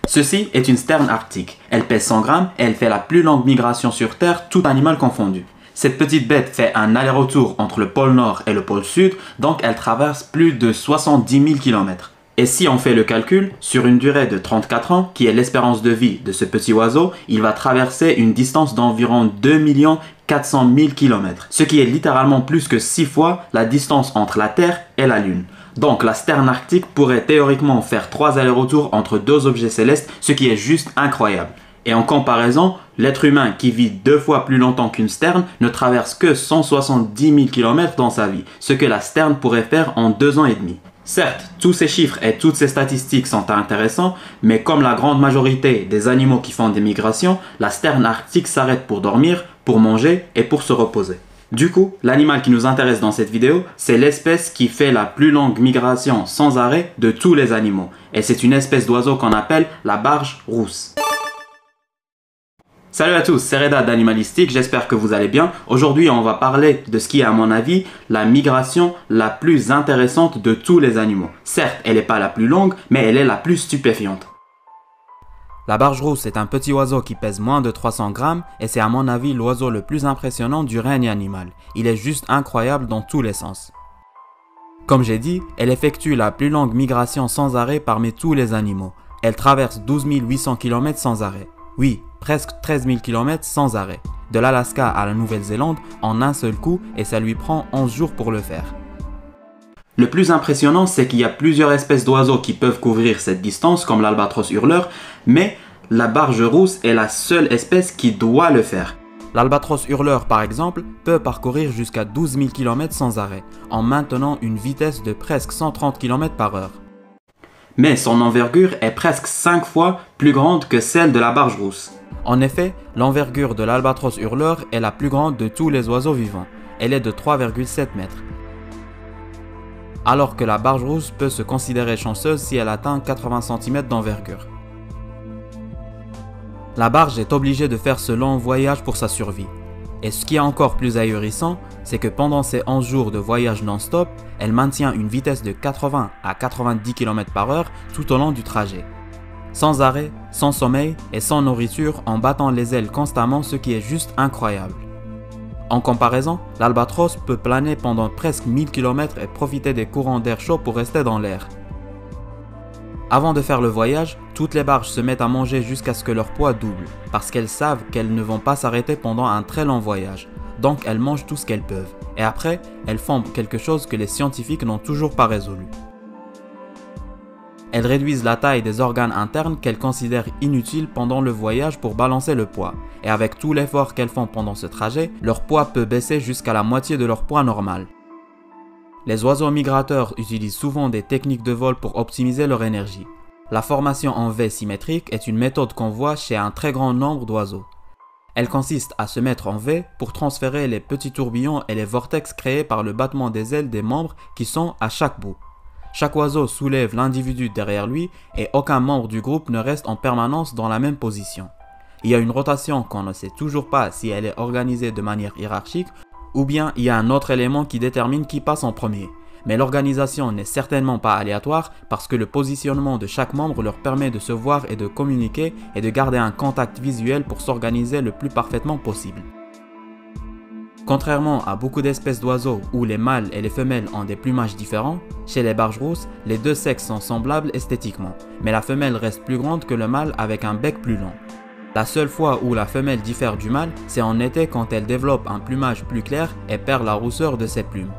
Ceci est une sterne arctique. Elle pèse 100 grammes et elle fait la plus longue migration sur Terre, tout animal confondu. Cette petite bête fait un aller-retour entre le pôle Nord et le pôle Sud, donc elle traverse plus de 70 000 km. Et si on fait le calcul, sur une durée de 34 ans, qui est l'espérance de vie de ce petit oiseau, il va traverser une distance d'environ 2 400 000 km, ce qui est littéralement plus que 6 fois la distance entre la Terre et la Lune. Donc la sterne arctique pourrait théoriquement faire 3 allers-retours entre 2 objets célestes, ce qui est juste incroyable. Et en comparaison, l'être humain qui vit 2 fois plus longtemps qu'une sterne ne traverse que 170 000 km dans sa vie, ce que la sterne pourrait faire en 2 ans et demi. Certes, tous ces chiffres et toutes ces statistiques sont intéressants, mais comme la grande majorité des animaux qui font des migrations, la sterne arctique s'arrête pour dormir, pour manger et pour se reposer. Du coup, l'animal qui nous intéresse dans cette vidéo, c'est l'espèce qui fait la plus longue migration sans arrêt de tous les animaux. Et c'est une espèce d'oiseau qu'on appelle la barge rousse. Salut à tous, c'est Reda d'Animalistique, j'espère que vous allez bien. Aujourd'hui, on va parler de ce qui est à mon avis la migration la plus intéressante de tous les animaux. Certes, elle n'est pas la plus longue, mais elle est la plus stupéfiante. La barge rousse est un petit oiseau qui pèse moins de 300 grammes et c'est à mon avis l'oiseau le plus impressionnant du règne animal. Il est juste incroyable dans tous les sens. Comme j'ai dit, elle effectue la plus longue migration sans arrêt parmi tous les animaux. Elle traverse 12 800 km sans arrêt. Oui, presque 13 000 km sans arrêt. De l'Alaska à la Nouvelle-Zélande en un seul coup et ça lui prend 11 jours pour le faire. Le plus impressionnant, c'est qu'il y a plusieurs espèces d'oiseaux qui peuvent couvrir cette distance, comme l'albatros hurleur, mais la barge rousse est la seule espèce qui doit le faire. L'albatros hurleur, par exemple, peut parcourir jusqu'à 12 000 km sans arrêt, en maintenant une vitesse de presque 130 km/h. Mais son envergure est presque 5 fois plus grande que celle de la barge rousse. En effet, l'envergure de l'albatros hurleur est la plus grande de tous les oiseaux vivants. Elle est de 3,7 mètres. Alors que la barge rousse peut se considérer chanceuse si elle atteint 80 cm d'envergure. La barge est obligée de faire ce long voyage pour sa survie. Et ce qui est encore plus ahurissant, c'est que pendant ces 11 jours de voyage non-stop, elle maintient une vitesse de 80 à 90 km/h tout au long du trajet. Sans arrêt, sans sommeil et sans nourriture en battant les ailes constamment, ce qui est juste incroyable. En comparaison, l'albatros peut planer pendant presque 1000 km et profiter des courants d'air chaud pour rester dans l'air. Avant de faire le voyage, toutes les barges se mettent à manger jusqu'à ce que leur poids double, parce qu'elles savent qu'elles ne vont pas s'arrêter pendant un très long voyage. Donc elles mangent tout ce qu'elles peuvent. Et après, elles font quelque chose que les scientifiques n'ont toujours pas résolu. Elles réduisent la taille des organes internes qu'elles considèrent inutiles pendant le voyage pour balancer le poids. Et avec tout l'effort qu'elles font pendant ce trajet, leur poids peut baisser jusqu'à la moitié de leur poids normal. Les oiseaux migrateurs utilisent souvent des techniques de vol pour optimiser leur énergie. La formation en V symétrique est une méthode qu'on voit chez un très grand nombre d'oiseaux. Elle consiste à se mettre en V pour transférer les petits tourbillons et les vortex créés par le battement des ailes des membres qui sont à chaque bout. Chaque oiseau soulève l'individu derrière lui et aucun membre du groupe ne reste en permanence dans la même position. Il y a une rotation qu'on ne sait toujours pas si elle est organisée de manière hiérarchique ou bien il y a un autre élément qui détermine qui passe en premier. Mais l'organisation n'est certainement pas aléatoire parce que le positionnement de chaque membre leur permet de se voir et de communiquer et de garder un contact visuel pour s'organiser le plus parfaitement possible. Contrairement à beaucoup d'espèces d'oiseaux où les mâles et les femelles ont des plumages différents, chez les barges rousses, les deux sexes sont semblables esthétiquement, mais la femelle reste plus grande que le mâle avec un bec plus long. La seule fois où la femelle diffère du mâle, c'est en été quand elle développe un plumage plus clair et perd la rousseur de ses plumes.